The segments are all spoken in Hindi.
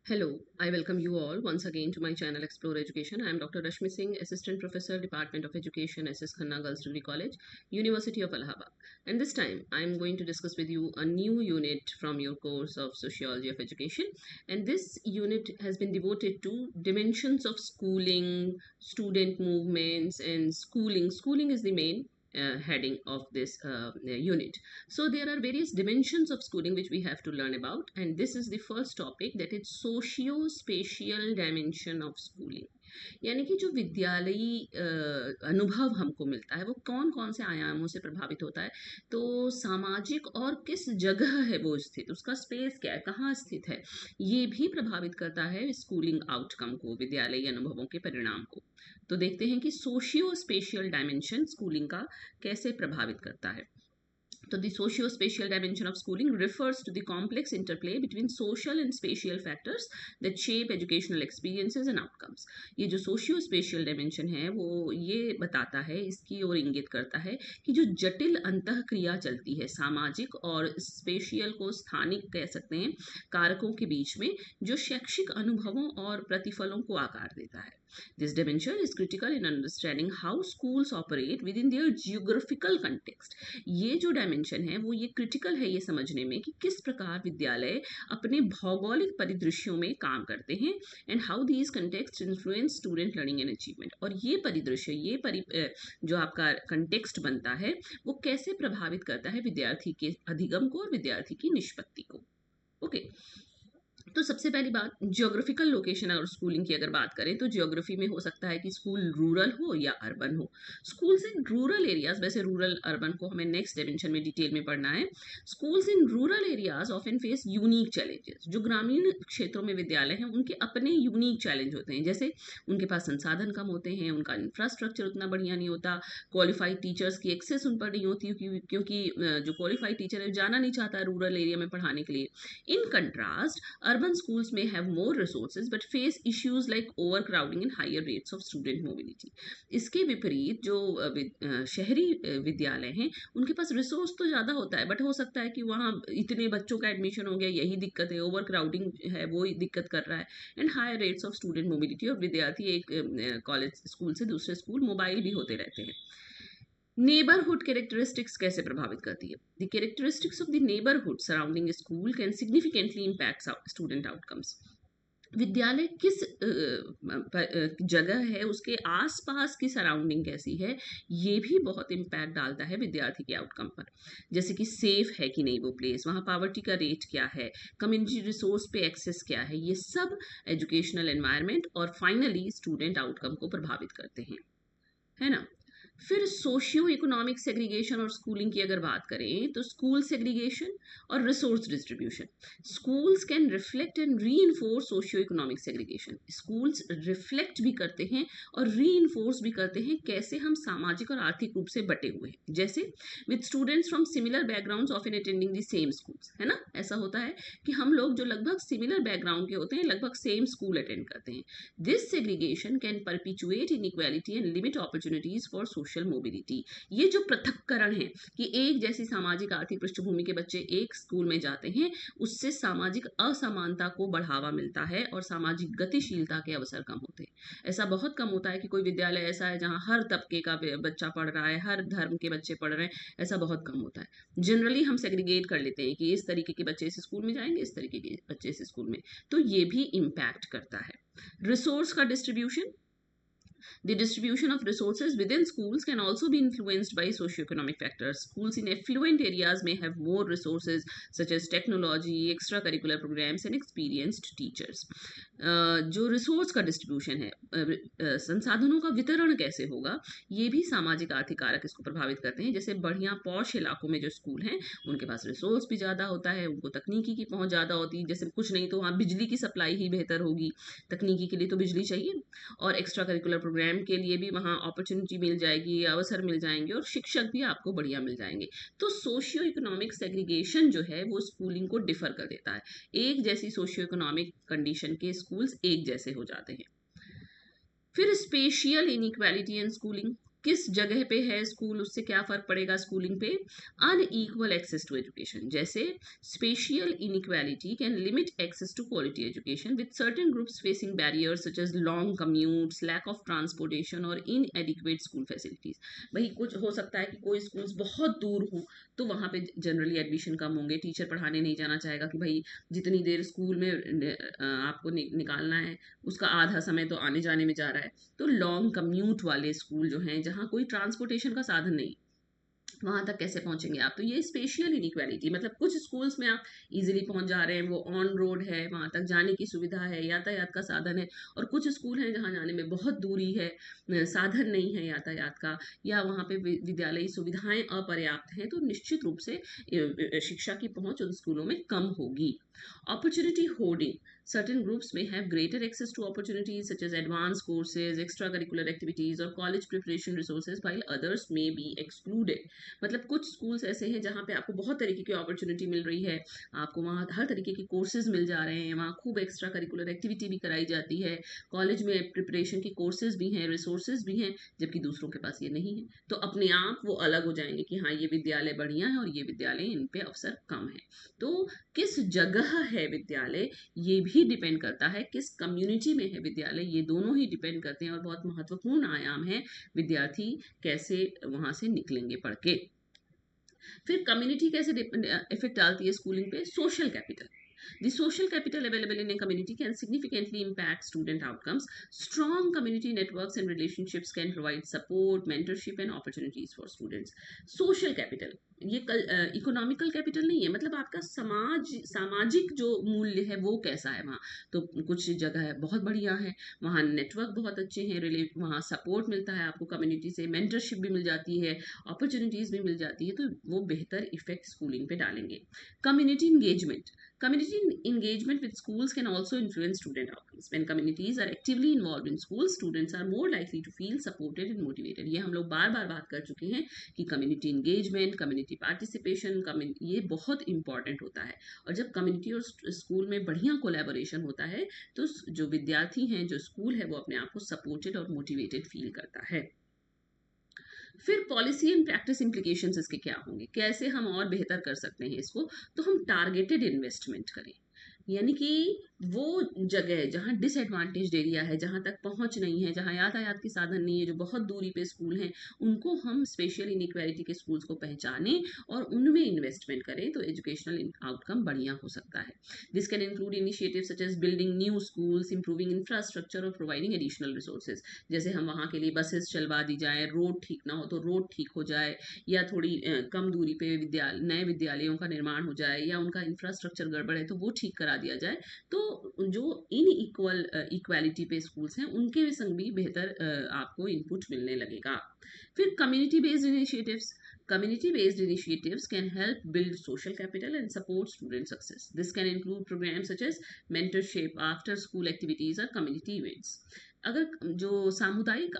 Hello, I welcome you all once again to my channel Explore Education. I am Dr. Rashmi Singh, Assistant Professor, Department of Education, SS Khanna Girls Degree College, University of Allahabad. And this time I am going to discuss with you a new unit from your course of Sociology of Education. And this unit has been devoted to dimensions of schooling, student movements, and schooling. Schooling is the main heading of this unit. So there are various dimensions of schooling which we have to learn about, and this is the first topic, that is soशियो-स्पेशियल dimension of schooling. यानी कि जो विद्यालयी अनुभव हमको मिलता है वो कौन कौन से आयामों से प्रभावित होता है। तो सामाजिक और किस जगह है वो स्थित, उसका स्पेस क्या है, कहाँ स्थित है, ये भी प्रभावित करता है स्कूलिंग आउटकम को, विद्यालयी अनुभवों के परिणाम को। तो देखते हैं कि सोशियो स्पेशियल डायमेंशन स्कूलिंग का कैसे प्रभावित करता है। So the socio-spatial dimension of schooling refers to the complex interplay between social and spatial factors that shape educational experiences and outcomes. ये जो socio-spatial dimension है वो ये बताता है, इसकी ओर इंगित करता है कि जो जटिल अंतः क्रिया चलती है सामाजिक और स्पेशियल को स्थानिक कह सकते हैं कारकों के बीच में, जो शैक्षिक अनुभवों और प्रतिफलों को आकार देता है। This dimension is critical in understanding how schools operate within their geographical context. ये जो डायमेंशन है वो ये क्रिटिकल है ये समझने में कि किस प्रकार विद्यालय अपने भौगोलिक परिदृश्यों में काम करते हैं, and how these context influence student learning and achievement. और ये परिदृश्य, जो आपका कंटेक्स्ट बनता है वो कैसे प्रभावित करता है विद्यार्थी के अधिगम को और विद्यार्थी की निष्पत्ति को। ओके तो सबसे पहली बात, जियोग्राफिकल लोकेशन और स्कूलिंग की अगर बात करें तो जियोग्राफी में हो सकता है कि स्कूल रूरल हो या अर्बन हो। स्कूल्स इन रूरल एरियाज, वैसे रूरल अर्बन को हमें नेक्स्ट डिमेंशन में डिटेल में पढ़ना है। Schools in rural areas often face unique challenges. जो ग्रामीण क्षेत्रों में विद्यालय हैं उनके अपने यूनिक चैलेंज होते हैं, जैसे उनके पास संसाधन कम होते हैं, उनका इंफ्रास्ट्रक्चर उतना बढ़िया नहीं होता, क्वालिफाइड टीचर्स की एक्सेस उन पर नहीं होती, क्योंकि जो क्वालिफाइड टीचर है जाना नहीं चाहता रूरल एरिया में पढ़ाने के लिए। In contrast, urban schools may have more resources but face issues like overcrowding and higher rates of student mobility. इसके विपरीत जो शहरी विद्यालय हैं उनके पास रिसोर्स तो ज़्यादा होता है, बट हो सकता है कि वहाँ इतने बच्चों का एडमिशन हो गया, यही दिक्कत है, ओवर क्राउडिंग है वो दिक्कत कर रहा है, and higher rates of student mobility, और विद्यार्थी एक कॉलेज स्कूल से दूसरे स्कूल मोबाइल भी होते रहते हैं। नेबरहुड कैरेक्टरिस्टिक्स कैसे प्रभावित करती है? The characteristics of the neighbourhood surrounding school can significantly impact student outcomes. विद्यालय किस जगह है, उसके आसपास की सराउंडिंग कैसी है, ये भी बहुत इम्पैक्ट डालता है विद्यार्थी के आउटकम पर। जैसे कि सेफ है कि नहीं वो प्लेस, वहाँ पावर्टी का रेट क्या है, कम्युनिटी रिसोर्स पे एक्सेस क्या है, ये सब एजुकेशनल एनवायरनमेंट और फाइनली स्टूडेंट आउटकम को प्रभावित करते हैं, है ना। फिर सोशियो इकोनॉमिक सेग्रीगेशन और स्कूलिंग की अगर बात करें तो स्कूल सेग्रीगेशन और resource distribution. Schools can reflect and reinforce socio economic segregation. Schools reflect भी करते हैं और री इन्फोर्स भी करते हैं कैसे हम सामाजिक और आर्थिक रूप से बटे हुए हैं, जैसे with students from similar backgrounds often attending the same schools, है ना। ऐसा होता है कि हम लोग जो लगभग सिमिलर बैकग्राउंड के होते हैं लगभग सेम स्कूल अटेंड करते हैं। This segregation can perpetuate inequality and limit opportunities for social mobility. ये जो पृथक्करण है कि एक जैसी सामाजिक आर्थिक पृष्ठभूमि के बच्चे एक स्कूल में जाते हैं, उससे सामाजिक असमानता को बढ़ावा मिलता है और सामाजिक गतिशीलता के अवसर कम होते हैं। ऐसा बहुत कम होता है कि कोई विद्यालय ऐसा है जहां हर तबके का बच्चा पढ़ रहा है, हर धर्म के बच्चे पढ़ रहे हैं, ऐसा बहुत कम होता है। जनरली हम सेग्रीगेट कर लेते हैं कि इस तरीके के बच्चे इस स्कूल में जाएंगे, इस तरीके के बच्चे इस स्कूल में, तो ये भी इम्पैक्ट करता है। रिसोर्स का distribution, the distribution of resources within schools can also be influenced by socioeconomic factors. Schools in affluent areas may have more resources such as technology, extracurricular programs, and experienced teachers. जो रिसोर्स का डिस्ट्रीब्यूशन है, संसाधनों का वितरण कैसे होगा, ये भी सामाजिक आर्थिक कारक इसको प्रभावित करते हैं। जैसे बढ़िया पॉश इलाकों में जो स्कूल हैं उनके पास रिसोर्स भी ज़्यादा होता है, उनको तकनीकी की पहुंच ज़्यादा होती है, जैसे कुछ नहीं तो वहाँ बिजली की सप्लाई ही बेहतर होगी, तकनीकी के लिए तो बिजली चाहिए, और एक्स्ट्रा करिकुलर प्रोग्राम के लिए भी वहाँ अपॉर्चुनिटी मिल जाएगी, अवसर मिल जाएंगे, और शिक्षक भी आपको बढ़िया मिल जाएंगे। तो सोशियो इकोनॉमिक सेग्रीगेशन जो है वो स्कूलिंग को डिफर कर देता है। एक जैसी सोशियो इकोनॉमिक कंडीशन के स्कूल्स एक जैसे हो जाते हैं। फिर स्पेशियल इनइक्वालिटी एंड स्कूलिंग, किस जगह पे है स्कूल, उससे क्या फर्क पड़ेगा स्कूलिंग पे? अनइक्वल एक्सेस टू एजुकेशन, जैसे spatial inequality can limit access to quality education with certain groups facing barriers such as long commutes, lack of transportation और इनएडिक्वेट स्कूल फैसिलिटीज। भाई कुछ हो सकता है कि कोई स्कूल्स बहुत दूर हो, तो वहाँ पे जनरली एडमिशन कम होंगे, टीचर पढ़ाने नहीं जाना चाहेगा कि भाई जितनी देर स्कूल में आपको निकालना है उसका आधा समय तो आने जाने में जा रहा है। तो लॉन्ग कम्यूट वाले स्कूल जो हैं, जहाँ कोई ट्रांसपोर्टेशन का साधन नहीं, वहां तक कैसे पहुंचेंगे आप? तो ये स्पेशियल इनइक्वालिटी, मतलब कुछ स्कूल्स में आप इजीली पहुंच जा रहे हैं, वो ऑन रोड है, वहां तक जाने की सुविधा है, यातायात का साधन है, और कुछ स्कूल हैं जहां जाने में बहुत दूरी है, साधन नहीं है यातायात का, या वहां पे विद्यालयी सुविधाएं अपर्याप्त हैं, तो निश्चित रूप से शिक्षा की पहुंच उन स्कूलों में कम होगी। Opportunity hoarding. Certain groups may have greater access to opportunities such as advanced courses, extracurricular activities, or college preparation resources, while others may be excluded. मतलब कुछ स्कूल्स ऐसे हैं जहाँ पे आपको बहुत तरीके की अपॉर्चुनिटी मिल रही है, आपको वहाँ हर तरीके के कोर्सेज मिल जा रहे हैं, वहाँ खूब एक्स्ट्रा करिकुलर एक्टिविटी भी कराई जाती है, कॉलेज में प्रिपरेशन की कोर्सेज भी हैं, रिसोर्सेज भी हैं, जबकि दूसरों के पास ये नहीं है। तो अपने आप वो अलग हो जाएंगे कि हाँ, ये विद्यालय बढ़िया है और ये विद्यालय, इन पे अवसर कम है। तो किस जगह है विद्यालय, ये भी डिपेंड करता है, किस कम्युनिटी में है विद्यालय, ये दोनों ही डिपेंड करते हैं, और बहुत महत्वपूर्ण आयाम है विद्यार्थी कैसे वहां से निकलेंगे पढ़ के। फिर कम्युनिटी कैसे इफेक्ट डालती है स्कूलिंग पे? Social capital. The social capital available in a community can significantly impact student outcomes. Strong community networks and relationships can provide support, mentorship, and opportunities for students. Social capital ये इकोनॉमिकल कैपिटल नहीं है, मतलब आपका सामाजिक जो मूल्य है वो कैसा है वहाँ। तो कुछ जगह है बहुत बढ़िया है, वहाँ नेटवर्क बहुत अच्छे हैं, वहाँ सपोर्ट मिलता है आपको कम्युनिटी से, मेंटरशिप भी मिल जाती है, अपॉर्चुनिटीज भी मिल जाती है, तो वो बेहतर इफेक्ट स्कूलिंग पे डालेंगे। Community engagement. Community engagement with schools can also influence student outcomes. When communities are actively involved in schools, students are more likely to feel supported and motivated. ये हम लोग बार बार बात कर चुके हैं कि कम्युनिटी इंगेजमेंट, कम्युनिटी पार्टिसिपेशन, ये बहुत इंपॉर्टेंट होता है। और जब कम्युनिटी और स्कूल में बढ़िया कोलैबोरेशन होता है, तो जो विद्यार्थी हैं, जो स्कूल है, वो अपने आप को सपोर्टेड और मोटिवेटेड फील करता है। फिर पॉलिसी एंड प्रैक्टिस इंप्लीकेशंस इसके क्या होंगे, कैसे हम और बेहतर कर सकते हैं इसको? तो हम टारगेटेड इन्वेस्टमेंट करें, यानी कि वो जगह जहाँ डिसएडवांटेज्ड एरिया है, जहाँ तक पहुँच नहीं है, जहाँ यातायात के साधन नहीं है, जो बहुत दूरी पे स्कूल हैं, उनको हम स्पेशल इनइक्वालिटी के स्कूल्स को पहचानें और उनमें इन्वेस्टमेंट करें, तो एजुकेशनल आउटकम बढ़िया हो सकता है। This can include initiative such as building new schools, improving infrastructure और प्रोवाइडिंग एडिशनल रिसोर्सेज। जैसे हम वहाँ के लिए बसेस चलवा दी जाए, रोड ठीक ना हो तो रोड ठीक हो जाए, या थोड़ी कम दूरी पे नए विद्यालयों का निर्माण हो जाए, या उनका इंफ्रास्ट्रक्चर गड़बड़ है तो वो ठीक करा दिया जाए। तो जो इक्वालिटी पे स्कूल्स हैं, उनके संग भी बेहतर आपको इनपुट मिलने लगेगा। फिर community based initiatives. Community based initiatives can help build social capital and support student success. This can include programs such as mentorship, after school activities, or community events. अगर जो सामुदायिक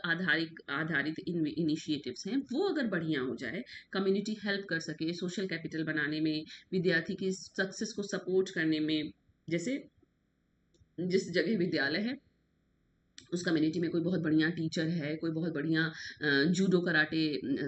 आधारित इनिशिएटिव्स हैं वो अगर बढ़िया हो जाए, कम्युनिटी हेल्प कर सके सोशल कैपिटल बनाने में, विद्यार्थी की सक्सेस को सपोर्ट करने में, जैसे जिस जगह विद्यालय है उस कम्युनिटी में कोई बहुत बढ़िया टीचर है, कोई बहुत बढ़िया जूडो कराटे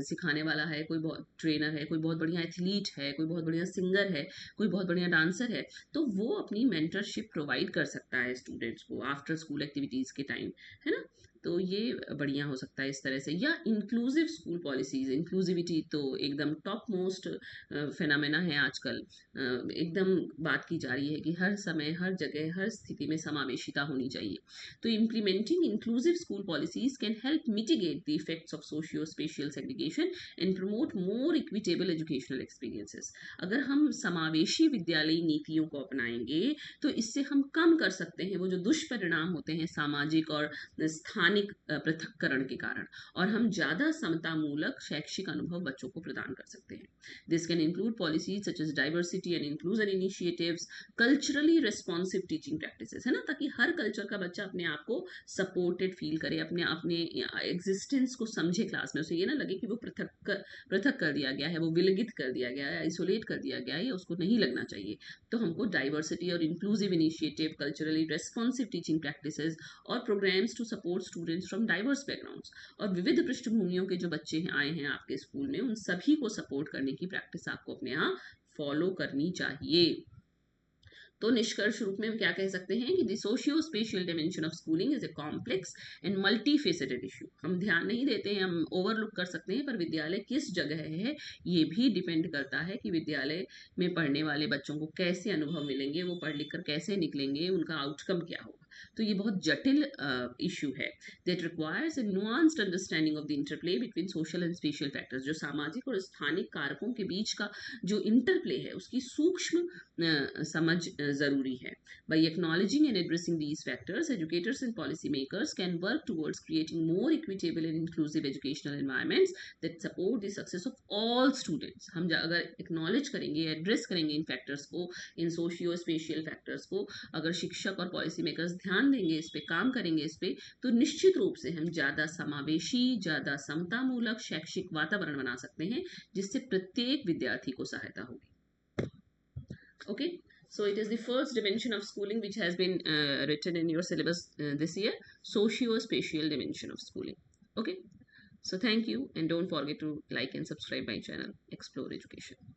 सिखाने वाला है, कोई बहुत ट्रेनर है, कोई बहुत बढ़िया एथलीट है, कोई बहुत बढ़िया सिंगर है, कोई बहुत बढ़िया डांसर है, तो वो अपनी मेंटरशिप प्रोवाइड कर सकता है स्टूडेंट्स को आफ्टर स्कूल एक्टिविटीज़ के टाइम, है ना? तो ये बढ़िया हो सकता है इस तरह से। या इंक्लूसिव स्कूल पॉलिसीज, इंक्लूसिविटी तो एकदम टॉप मोस्ट फिनोमेना है आजकल। एकदम बात की जा रही है कि हर समय, हर जगह, हर स्थिति में समावेशिता होनी चाहिए। तो implementing inclusive school policies can help mitigate the effects of socio-spatial segregation and promote more equitable educational experiences. अगर हम समावेशी विद्यालयी नीतियों को अपनाएंगे तो इससे हम कम कर सकते हैं वो जो दुष्परिणाम होते हैं सामाजिक और स्थानिक पृथक्करण के कारण, और हम ज़्यादा समतामूलक शैक्षिक अनुभव बच्चों को प्रदान कर सकते हैं। This can include policies such as diversity and inclusion initiatives, culturally responsive teaching practices, है ना, ताकि हर कल्चर का बच्चा अपने आप को सपोर्टेड फील करे, अपने अपने एग्जिस्टेंस को समझे क्लास में, उसे ये ना लगे कि वो पृथक कर दिया गया है, वो विलगित कर दिया गया है, आइसोलेट कर दिया गया है, उसको नहीं लगना चाहिए। तो हमको डाइवर्सिटी और inclusive initiative, culturally responsive teaching practices और programmes to support students from diverse backgrounds, और विविध पृष्ठभूमियों के जो बच्चे आए हैं आपके स्कूल में, उन सभी को सपोर्ट करने की प्रैक्टिस आपको अपने यहाँ फॉलो करनी चाहिए। तो निष्कर्ष रूप में हम क्या कह सकते हैं कि the socio spatial dimension of schooling is a complex and multi faceted issue. हम ध्यान नहीं देते हैं, हम ओवरलुक कर सकते हैं, पर विद्यालय किस जगह है ये भी डिपेंड करता है कि विद्यालय में पढ़ने वाले बच्चों को कैसे अनुभव मिलेंगे, वो पढ़ लिख कर कैसे निकलेंगे, उनका आउटकम क्या होगा। तो ये बहुत जटिल इशू है that requires a nuanced understanding of the interplay between social and spatial factors. जो सामाजिक और स्थानिक कारकों के बीच का जो इंटरप्ले है उसकी सूक्ष्म समझ ज़रूरी है। By acknowledging and addressing these factors, educators and policymakers can work towards creating more equitable and inclusive educational environments that support the success of all students. हम अगर acknowledge करेंगे, address करेंगे इन factors को, इन socio spatial factors को, अगर शिक्षक और policy makers ध्यान देंगे इस पे, काम करेंगे इस पे, तो निश्चित रूप से हम ज़्यादा समावेशी, ज़्यादा समतामूलक शैक्षिक वातावरण बना सकते हैं, जिससे प्रत्येक विद्यार्थी को सहायता होगी। Okay, so it is the first dimension of schooling which has been written in your syllabus this year, socio-spatial dimension of schooling. Okay, so thank you, and don't forget to like and subscribe my channel, Explore Education.